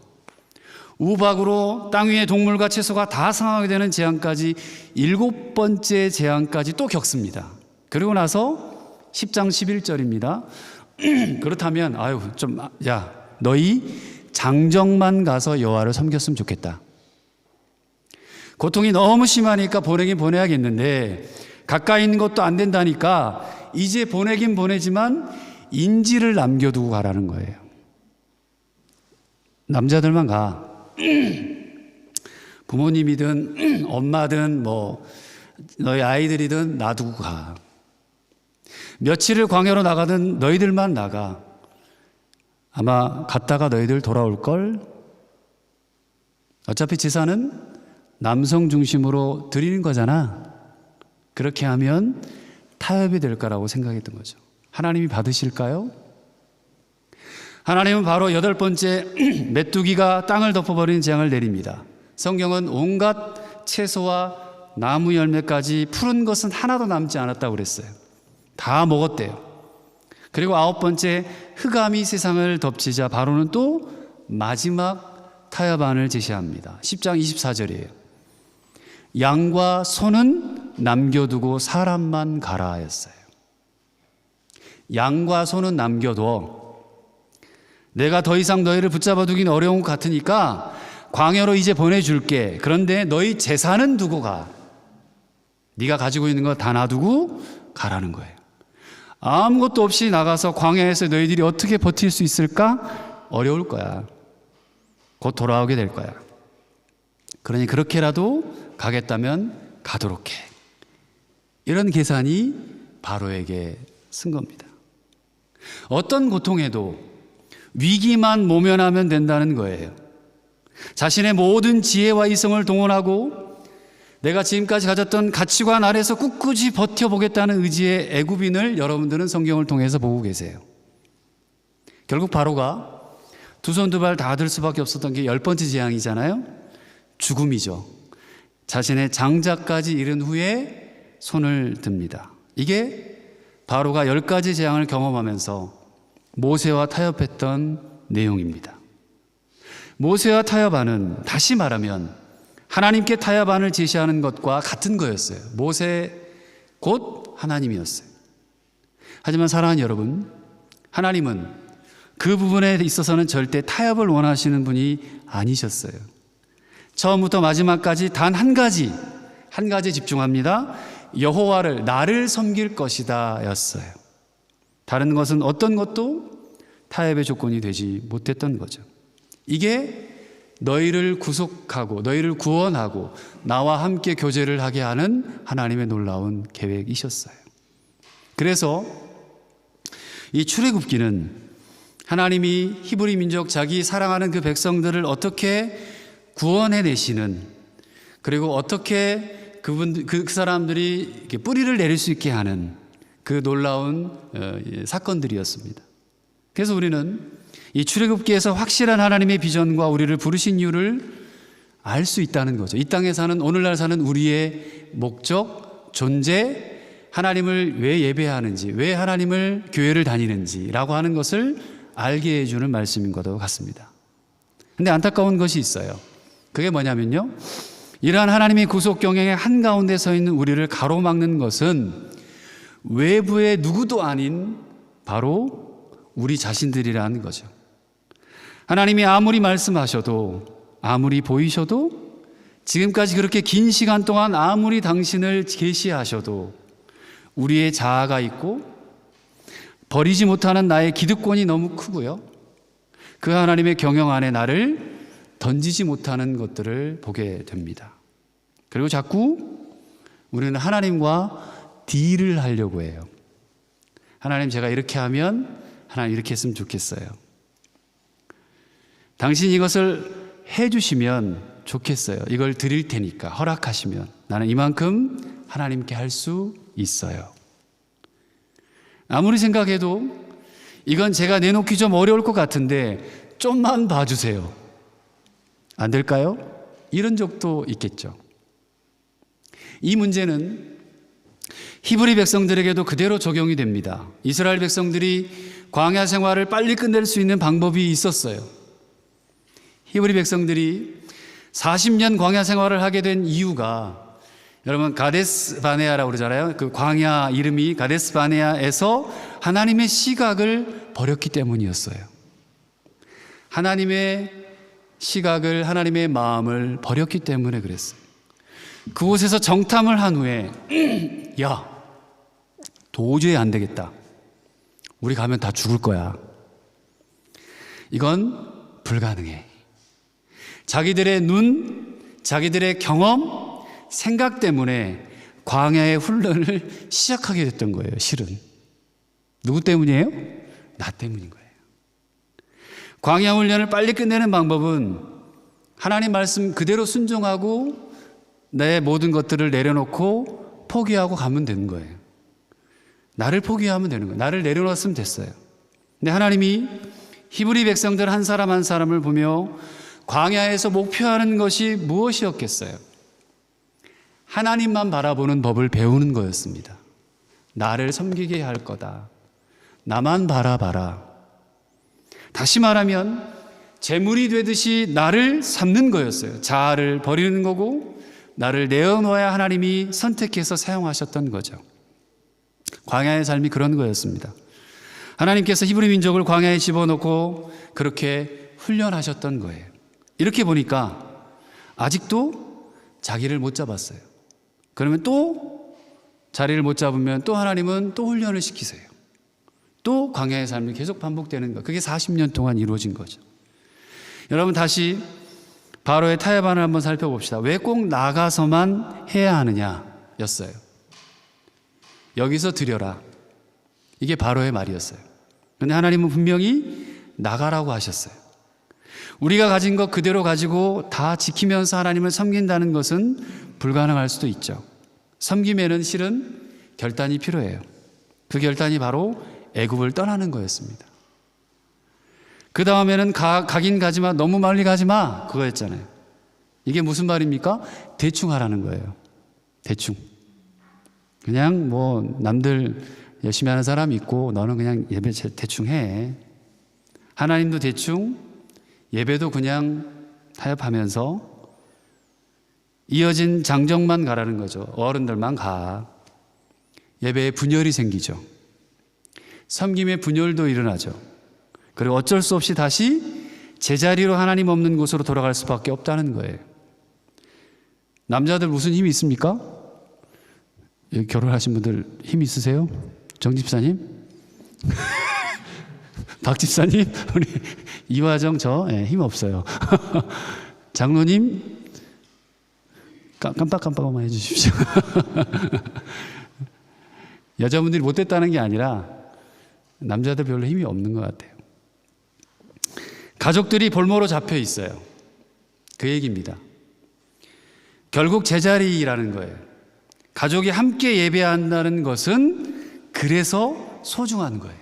우박으로 땅 위의 동물과 채소가 다 상하게 되는 재앙까지 7번째 재앙까지 또 겪습니다. 그리고 나서 10장 11절입니다. 그렇다면 너희 장정만 가서 여호와를 섬겼으면 좋겠다. 고통이 너무 심하니까 보내긴 보내야겠는데 가까이 있는 것도 안 된다니까 이제 보내긴 보내지만 인지를 남겨두고 가라는 거예요. 남자들만 가. 부모님이든 엄마든 너희 아이들이든 놔두고 가. 며칠을 광야로 나가든 너희들만 나가. 아마 갔다가 너희들 돌아올걸? 어차피 제사는 남성 중심으로 드리는 거잖아. 그렇게 하면 타협이 될 거라고 생각했던 거죠. 하나님이 받으실까요? 하나님은 바로 8번째 메뚜기가 땅을 덮어버리는 재앙을 내립니다. 성경은 온갖 채소와 나무 열매까지 푸른 것은 하나도 남지 않았다고 그랬어요. 다 먹었대요. 그리고 9번째 흑암이 세상을 덮치자 바로는 또 마지막 타협안을 제시합니다. 10장 24절이에요. 양과 소는 남겨두고 사람만 가라 하였어요. 양과 소는 남겨둬. 내가 더 이상 너희를 붙잡아 두긴 어려운 것 같으니까 광야로 이제 보내줄게. 그런데 너희 재산은 두고 가. 네가 가지고 있는 거 다 놔두고 가라는 거예요. 아무것도 없이 나가서 광야에서 너희들이 어떻게 버틸 수 있을까? 어려울 거야. 곧 돌아오게 될 거야. 그러니 그렇게라도 가겠다면 가도록 해. 이런 계산이 바로에게 쓴 겁니다. 어떤 고통에도 위기만 모면하면 된다는 거예요. 자신의 모든 지혜와 이성을 동원하고 내가 지금까지 가졌던 가치관 아래서 꿋꿋이 버텨보겠다는 의지의 애굽인을 여러분들은 성경을 통해서 보고 계세요. 결국 바로가 두 손 두 발 다 들 수밖에 없었던 게 10번째 재앙이잖아요. 죽음이죠. 자신의 장자까지 이른 후에 손을 듭니다. 이게 바로가 10가지 재앙을 경험하면서 모세와 타협했던 내용입니다. 모세와 타협안은 다시 말하면 하나님께 타협안을 제시하는 것과 같은 거였어요. 모세 곧 하나님이었어요. 하지만 사랑하는 여러분, 하나님은 그 부분에 있어서는 절대 타협을 원하시는 분이 아니셨어요. 처음부터 마지막까지 단 한 가지 집중합니다. 여호와를, 나를 섬길 것이다 였어요. 다른 것은 어떤 것도 타협의 조건이 되지 못했던 거죠. 이게 너희를 구속하고 너희를 구원하고 나와 함께 교제를 하게 하는 하나님의 놀라운 계획이셨어요. 그래서 이 출애굽기는 하나님이 히브리 민족 자기 사랑하는 그 백성들을 어떻게 구원해내시는, 그리고 어떻게 그 사람들이 이렇게 뿌리를 내릴 수 있게 하는 그 놀라운 사건들이었습니다. 그래서 우리는 이 출애굽기에서 확실한 하나님의 비전과 우리를 부르신 이유를 알 수 있다는 거죠. 이 땅에 사는, 오늘날 사는 우리의 목적, 존재, 하나님을 왜 예배하는지, 왜 하나님을 교회를 다니는지라고 하는 것을 알게 해주는 말씀인 것도 같습니다. 근데 안타까운 것이 있어요. 그게 뭐냐면요, 이러한 하나님의 구속 경영의 한가운데 서 있는 우리를 가로막는 것은 외부의 누구도 아닌 바로 우리 자신들이라는 거죠. 하나님이 아무리 말씀하셔도, 아무리 보이셔도, 지금까지 그렇게 긴 시간 동안 아무리 당신을 계시하셔도 우리의 자아가 있고 버리지 못하는 나의 기득권이 너무 크고요, 그 하나님의 경영 안에 나를 던지지 못하는 것들을 보게 됩니다. 그리고 자꾸 우리는 하나님과 딜을 하려고 해요. 하나님, 제가 이렇게 하면 하나님 이렇게 했으면 좋겠어요. 당신 이것을 해주시면 좋겠어요. 이걸 드릴 테니까 허락하시면 나는 이만큼 하나님께 할 수 있어요. 아무리 생각해도 이건 제가 내놓기 좀 어려울 것 같은데 좀만 봐주세요. 안 될까요? 이런 적도 있겠죠. 이 문제는 히브리 백성들에게도 그대로 적용이 됩니다. 이스라엘 백성들이 광야 생활을 빨리 끝낼 수 있는 방법이 있었어요. 히브리 백성들이 40년 광야 생활을 하게 된 이유가, 여러분 가데스 바네아라고 그러잖아요. 그 광야 이름이 가데스 바네아에서 하나님의 시각을 버렸기 때문이었어요. 하나님의 시각을, 하나님의 마음을 버렸기 때문에 그랬어요. 그곳에서 정탐을 한 후에 야, 도저히 안 되겠다. 우리 가면 다 죽을 거야. 이건 불가능해. 자기들의 눈, 자기들의 경험, 생각 때문에 광야의 훈련을 시작하게 됐던 거예요. 실은 누구 때문이에요? 나 때문인 거예요. 광야 훈련을 빨리 끝내는 방법은 하나님 말씀 그대로 순종하고 내 모든 것들을 내려놓고 포기하고 가면 되는 거예요. 나를 포기하면 되는 거예요. 나를 내려놨으면 됐어요. 근데 하나님이 히브리 백성들 한 사람 한 사람을 보며 광야에서 목표하는 것이 무엇이었겠어요? 하나님만 바라보는 법을 배우는 거였습니다. 나를 섬기게 할 거다. 나만 바라봐라. 다시 말하면 재물이 되듯이 나를 삼는 거였어요. 자아를 버리는 거고 나를 내어놓아야 하나님이 선택해서 사용하셨던 거죠. 광야의 삶이 그런 거였습니다. 하나님께서 히브리 민족을 광야에 집어넣고 그렇게 훈련하셨던 거예요. 이렇게 보니까 아직도 자기를 못 잡았어요. 그러면 또 자리를 못 잡으면 또 하나님은 또 훈련을 시키세요. 또 광야의 삶이 계속 반복되는 거예요. 그게 40년 동안 이루어진 거죠. 여러분, 다시 바로의 타협안을 한번 살펴봅시다. 왜 꼭 나가서만 해야 하느냐였어요. 여기서 드려라. 이게 바로의 말이었어요. 그런데 하나님은 분명히 나가라고 하셨어요. 우리가 가진 것 그대로 가지고 다 지키면서 하나님을 섬긴다는 것은 불가능할 수도 있죠. 섬김에는 실은 결단이 필요해요. 그 결단이 바로 애굽을 떠나는 거였습니다. 그 다음에는 가긴 가지마, 너무 멀리 가지마, 그거였잖아요. 이게 무슨 말입니까? 대충 하라는 거예요. 대충. 그냥 뭐 남들 열심히 하는 사람 있고 너는 그냥 예배 대충 해. 하나님도 대충, 예배도 그냥 타협하면서 이어진 장정만 가라는 거죠. 어른들만 가. 예배에 분열이 생기죠. 섬김의 분열도 일어나죠. 그리고 어쩔 수 없이 다시 제자리로 하나님 없는 곳으로 돌아갈 수밖에 없다는 거예요. 남자들 무슨 힘이 있습니까? 여기 결혼하신 분들 힘 있으세요? 정 집사님? 박 집사님? 우리 이화정 저 힘 없어요. 장로님 깜빡깜빡만 해주십시오. 여자분들이 못됐다는 게 아니라 남자들 별로 힘이 없는 것 같아요. 가족들이 볼모로 잡혀 있어요. 그 얘기입니다. 결국 제자리라는 거예요. 가족이 함께 예배한다는 것은 그래서 소중한 거예요.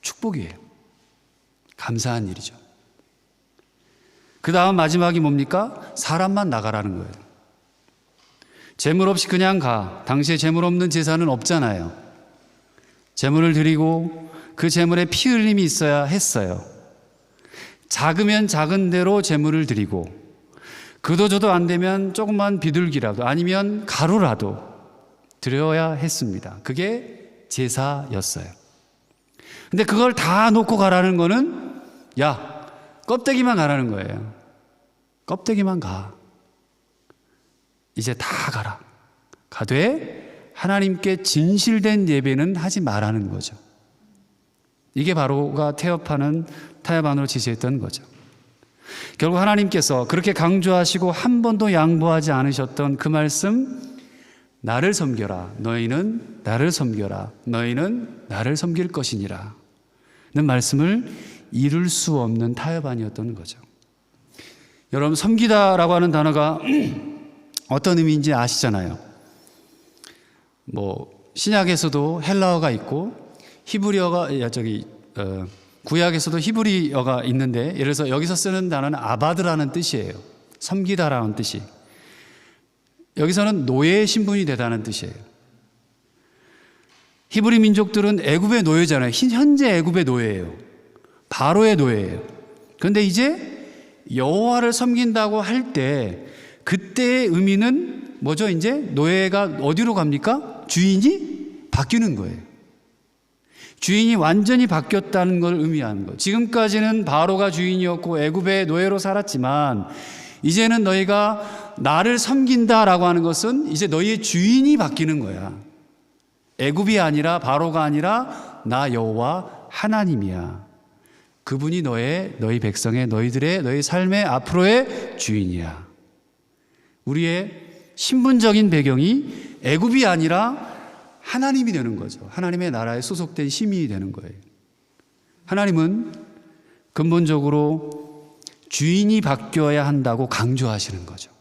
축복이에요. 감사한 일이죠. 그 다음 마지막이 뭡니까? 사람만 나가라는 거예요. 재물 없이 그냥 가. 당시에 재물 없는 제사는 없잖아요. 재물을 드리고 그 재물에 피 흘림이 있어야 했어요. 작으면 작은 대로 재물을 드리고, 그도저도 안 되면 조금만 비둘기라도 아니면 가루라도 드려야 했습니다. 그게 제사였어요. 근데 그걸 다 놓고 가라는 거는, 야, 껍데기만 가라는 거예요. 껍데기만 가. 이제 다 가라. 가되 하나님께 진실된 예배는 하지 말라는 거죠. 이게 바로가 타협 안으로 지시했던 거죠. 결국 하나님께서 그렇게 강조하시고 한 번도 양보하지 않으셨던 그 말씀, 나를 섬겨라. 너희는 나를 섬겨라. 너희는 나를 섬길 것이니라 는 말씀을 이룰 수 없는 타협안이었던 거죠. 여러분, 섬기다라고 하는 단어가 어떤 의미인지 아시잖아요. 신약에서도 헬라어가 있고 히브리어가 구약에서도 히브리어가 있는데, 예를 들어서 여기서 쓰는 단어는 아바드라는 뜻이에요. 섬기다라는 뜻이. 여기서는 노예의 신분이 되다는 뜻이에요. 히브리 민족들은 애굽의 노예잖아요. 현재 애굽의 노예예요. 바로의 노예예요. 그런데 이제 여호와를 섬긴다고 할 때 그때의 의미는 뭐죠? 이제 노예가 어디로 갑니까? 주인이 바뀌는 거예요. 주인이 완전히 바뀌었다는 걸 의미하는 거예요. 지금까지는 바로가 주인이었고 애굽의 노예로 살았지만, 이제는 너희가 나를 섬긴다라고 하는 것은 이제 너희의 주인이 바뀌는 거야. 애굽이 아니라, 바로가 아니라 나 여호와 하나님이야. 그분이 너희 백성의, 너희 삶의 앞으로의 주인이야. 우리의 신분적인 배경이 애굽이 아니라 하나님이 되는 거죠. 하나님의 나라에 소속된 시민이 되는 거예요. 하나님은 근본적으로 주인이 바뀌어야 한다고 강조하시는 거죠.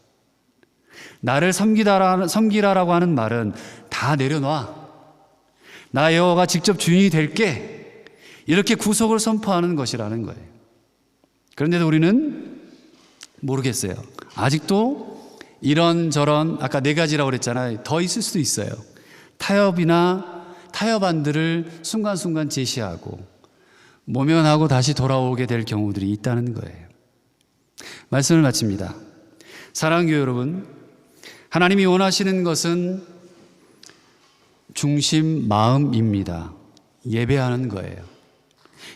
나를 섬기라라고 하는 말은 다 내려놔. 나 여호와가 직접 주인이 될게. 이렇게 구속을 선포하는 것이라는 거예요. 그런데도 우리는 모르겠어요. 아직도 이런저런, 아까 4가지라고 그랬잖아요. 더 있을 수도 있어요. 타협안들을 순간순간 제시하고 모면하고 다시 돌아오게 될 경우들이 있다는 거예요. 말씀을 마칩니다. 사랑하는 교회 여러분, 하나님이 원하시는 것은 중심 마음입니다. 예배하는 거예요.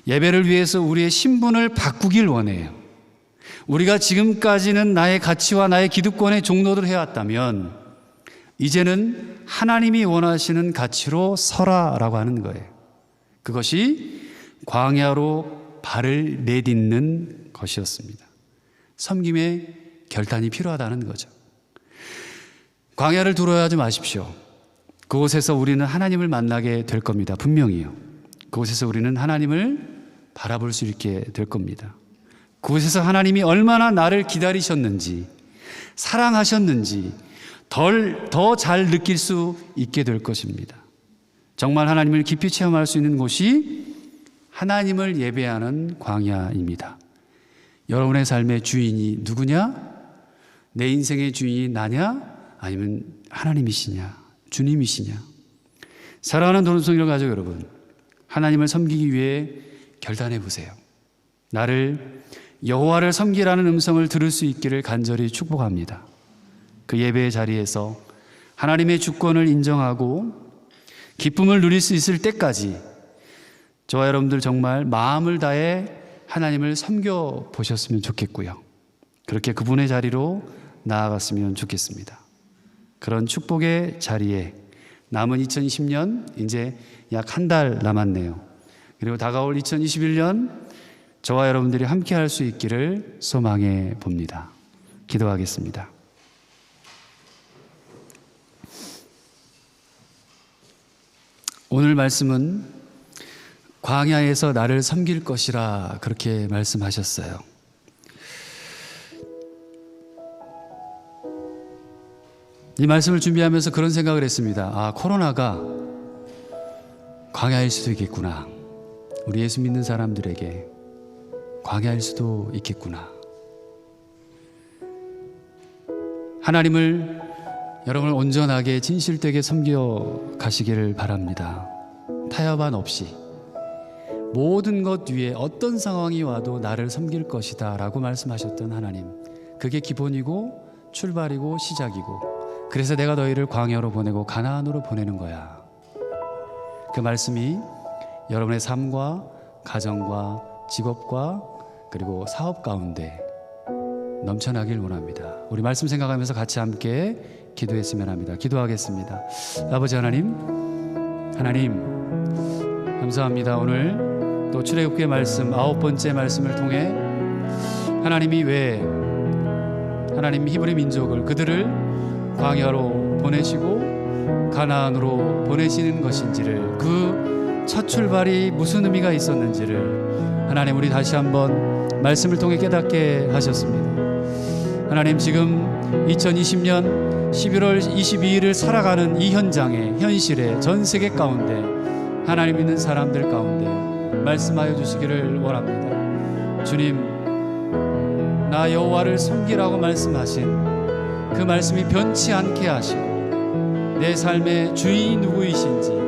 예배를 위해서 우리의 신분을 바꾸길 원해요. 우리가 지금까지는 나의 가치와 나의 기득권의 종로를 해왔다면, 이제는 하나님이 원하시는 가치로 서라라고 하는 거예요. 그것이 광야로 발을 내딛는 것이었습니다. 섬김의 결단이 필요하다는 거죠. 광야를 두려워하지 마십시오. 그곳에서 우리는 하나님을 만나게 될 겁니다. 분명히요. 그곳에서 우리는 하나님을 바라볼 수 있게 될 겁니다. 그곳에서 하나님이 얼마나 나를 기다리셨는지, 사랑하셨는지 더 잘 느낄 수 있게 될 것입니다. 정말 하나님을 깊이 체험할 수 있는 곳이 하나님을 예배하는 광야입니다. 여러분의 삶의 주인이 누구냐? 내 인생의 주인이 나냐? 아니면 하나님이시냐? 주님이시냐? 사랑하는 도론성이를 가족 여러분, 하나님을 섬기기 위해 결단해 보세요. 나를 여호와를 섬기라는 음성을 들을 수 있기를 간절히 축복합니다. 그 예배의 자리에서 하나님의 주권을 인정하고 기쁨을 누릴 수 있을 때까지 저와 여러분들 정말 마음을 다해 하나님을 섬겨 보셨으면 좋겠고요. 그렇게 그분의 자리로 나아갔으면 좋겠습니다. 그런 축복의 자리에 남은 2020년 이제 약 한 달 남았네요. 그리고 다가올 2021년 저와 여러분들이 함께 할 수 있기를 소망해 봅니다. 기도하겠습니다. 오늘 말씀은 광야에서 나를 섬길 것이라 그렇게 말씀하셨어요. 이 말씀을 준비하면서 그런 생각을 했습니다. 아, 코로나가 광야일 수도 있겠구나. 우리 예수 믿는 사람들에게 광야일 수도 있겠구나. 하나님을 여러분을 온전하게 진실되게 섬겨 가시기를 바랍니다. 타협한 없이 모든 것 위에 어떤 상황이 와도 나를 섬길 것이다 라고 말씀하셨던 하나님, 그게 기본이고 출발이고 시작이고, 그래서 내가 너희를 광야로 보내고 가나안으로 보내는 거야. 그 말씀이 여러분의 삶과 가정과 직업과 그리고 사업 가운데 넘쳐나길 원합니다. 우리 말씀 생각하면서 같이 함께 기도했으면 합니다. 기도하겠습니다. 아버지 하나님, 감사합니다. 오늘 또 출애굽기의 말씀 9번째 말씀을 통해 하나님이 왜 하나님 히브리 민족을, 그들을 광야로 보내시고 가나안으로 보내시는 것인지를, 그 첫 출발이 무슨 의미가 있었는지를 하나님 우리 다시 한번 말씀을 통해 깨닫게 하셨습니다. 하나님, 지금 2020년 11월 22일을 살아가는 이 현장에, 현실에, 전 세계 가운데 하나님 믿는 사람들 가운데 말씀하여 주시기를 원합니다. 주님, 나 여호와를 섬기라고 말씀하신 그 말씀이 변치 않게 하시고, 내 삶의 주인이 누구이신지,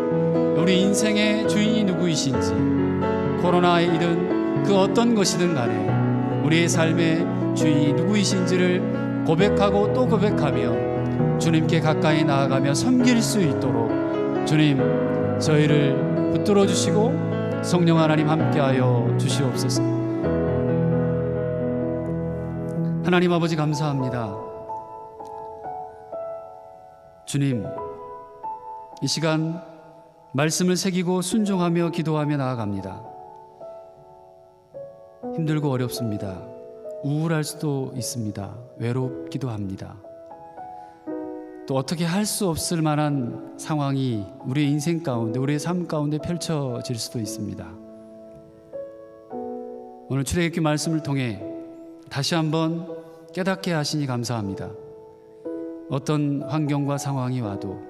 우리 인생의 주인이 누구이신지, 코로나이든 그 어떤 것이든 간에 우리의 삶의 주인이 누구이신지를 고백하고 또 고백하며 주님께 가까이 나아가며 섬길 수 있도록 주님, 저희를 붙들어 주시고 성령 하나님 함께하여 주시옵소서. 하나님 아버지 감사합니다. 주님, 이 시간 말씀을 새기고 순종하며 기도하며 나아갑니다. 힘들고 어렵습니다. 우울할 수도 있습니다. 외롭기도 합니다. 또 어떻게 할 수 없을 만한 상황이 우리의 인생 가운데, 우리의 삶 가운데 펼쳐질 수도 있습니다. 오늘 출애굽기 말씀을 통해 다시 한번 깨닫게 하시니 감사합니다. 어떤 환경과 상황이 와도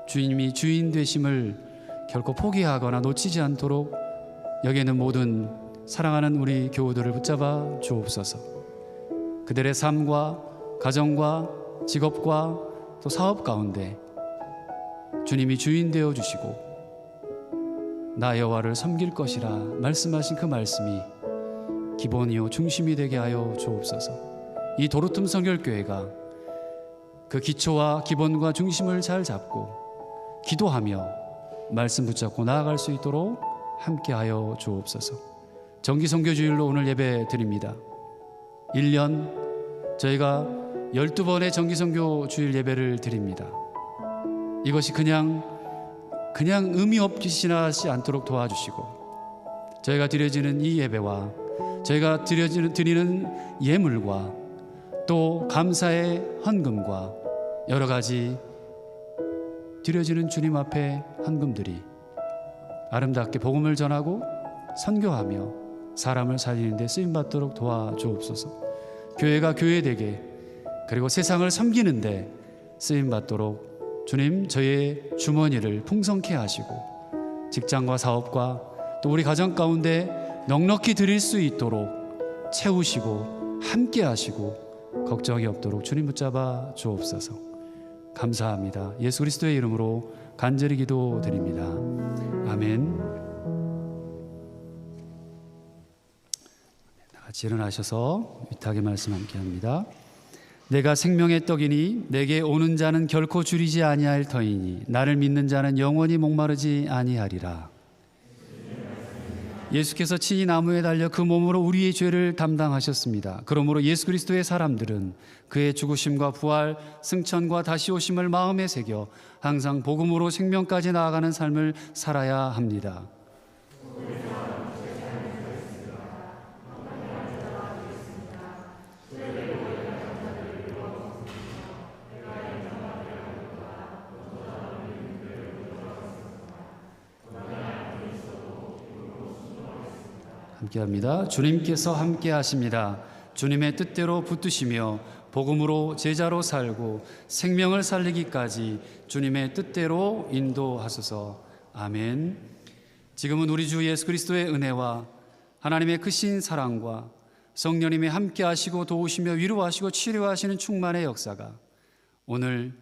주님이 주인 되심을 결코 포기하거나 놓치지 않도록 여기에는 모든 사랑하는 우리 교우들을 붙잡아 주옵소서. 그들의 삶과 가정과 직업과 또 사업 가운데 주님이 주인 되어 주시고 나 여호와를 섬길 것이라 말씀하신 그 말씀이 기본이요 중심이 되게 하여 주옵소서. 이 도르툼 성결교회가 그 기초와 기본과 중심을 잘 잡고 기도하며 말씀 붙잡고 나아갈 수 있도록 함께하여 주옵소서. 정기선교주일로 오늘 예배 드립니다. 1년 저희가 12번의 정기선교주일 예배를 드립니다. 이것이 그냥 의미 없이 지나지 않도록 도와주시고, 저희가 드려지는 이 예배와 저희가 드리는 예물과 또 감사의 헌금과 여러 가지 드려지는 주님 앞에 헌금들이 아름답게 복음을 전하고 선교하며 사람을 살리는 데 쓰임받도록 도와주옵소서. 교회가 교회되게, 그리고 세상을 섬기는 데 쓰임받도록 주님, 저희의 주머니를 풍성케 하시고 직장과 사업과 또 우리 가정 가운데 넉넉히 드릴 수 있도록 채우시고 함께 하시고 걱정이 없도록 주님 붙잡아 주옵소서. 감사합니다. 예수 그리스도의 이름으로 간절히 기도드립니다. 아멘. 같이 일어나셔서 위탁의 말씀 함께 합니다. 내가 생명의 떡이니 내게 오는 자는 결코 줄이지 아니할 터이니 나를 믿는 자는 영원히 목마르지 아니하리라. 예수께서 친히 나무에 달려 그 몸으로 우리의 죄를 담당하셨습니다. 그러므로 예수 그리스도의 사람들은 그의 죽으심과 부활, 승천과 다시 오심을 마음에 새겨 항상 복음으로 생명까지 나아가는 삶을 살아야 합니다. 함께합니다. 주님께서 함께하십니다. 주님의 뜻대로 붙드시며 복음으로 제자로 살고 생명을 살리기까지 주님의 뜻대로 인도하소서. 아멘. 지금은 우리 주 예수 그리스도의 은혜와 하나님의 크신 사랑과 성령님이 함께하시고 도우시며 위로하시고 치료하시는 충만의 역사가 오늘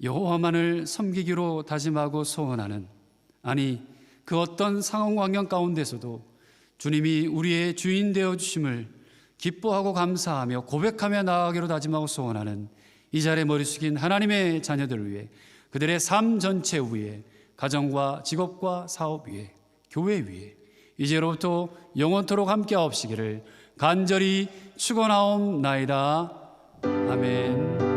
여호와만을 섬기기로 다짐하고 소원하는, 아니 그 어떤 상황 환경 가운데서도 주님이 우리의 주인 되어 주심을 기뻐하고 감사하며 고백하며 나아가기로 다짐하고 소원하는 이 자리에 머리 숙인 하나님의 자녀들을 위해, 그들의 삶 전체 위에, 가정과 직업과 사업 위에, 교회 위에 이제로부터 영원토록 함께하옵시기를 간절히 축원하옵나이다. 아멘.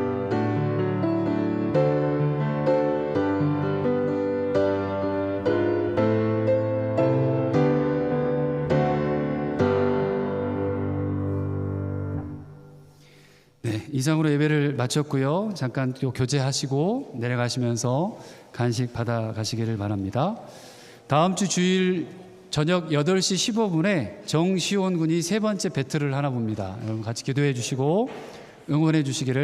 네, 이상으로 예배를 마쳤고요. 잠깐 또 교제하시고 내려가시면서 간식 받아가시기를 바랍니다. 다음 주 주일 저녁 8시 15분에 정시온 군이 세 번째 배틀을 하나 봅니다. 여러분 같이 기도해 주시고 응원해 주시기를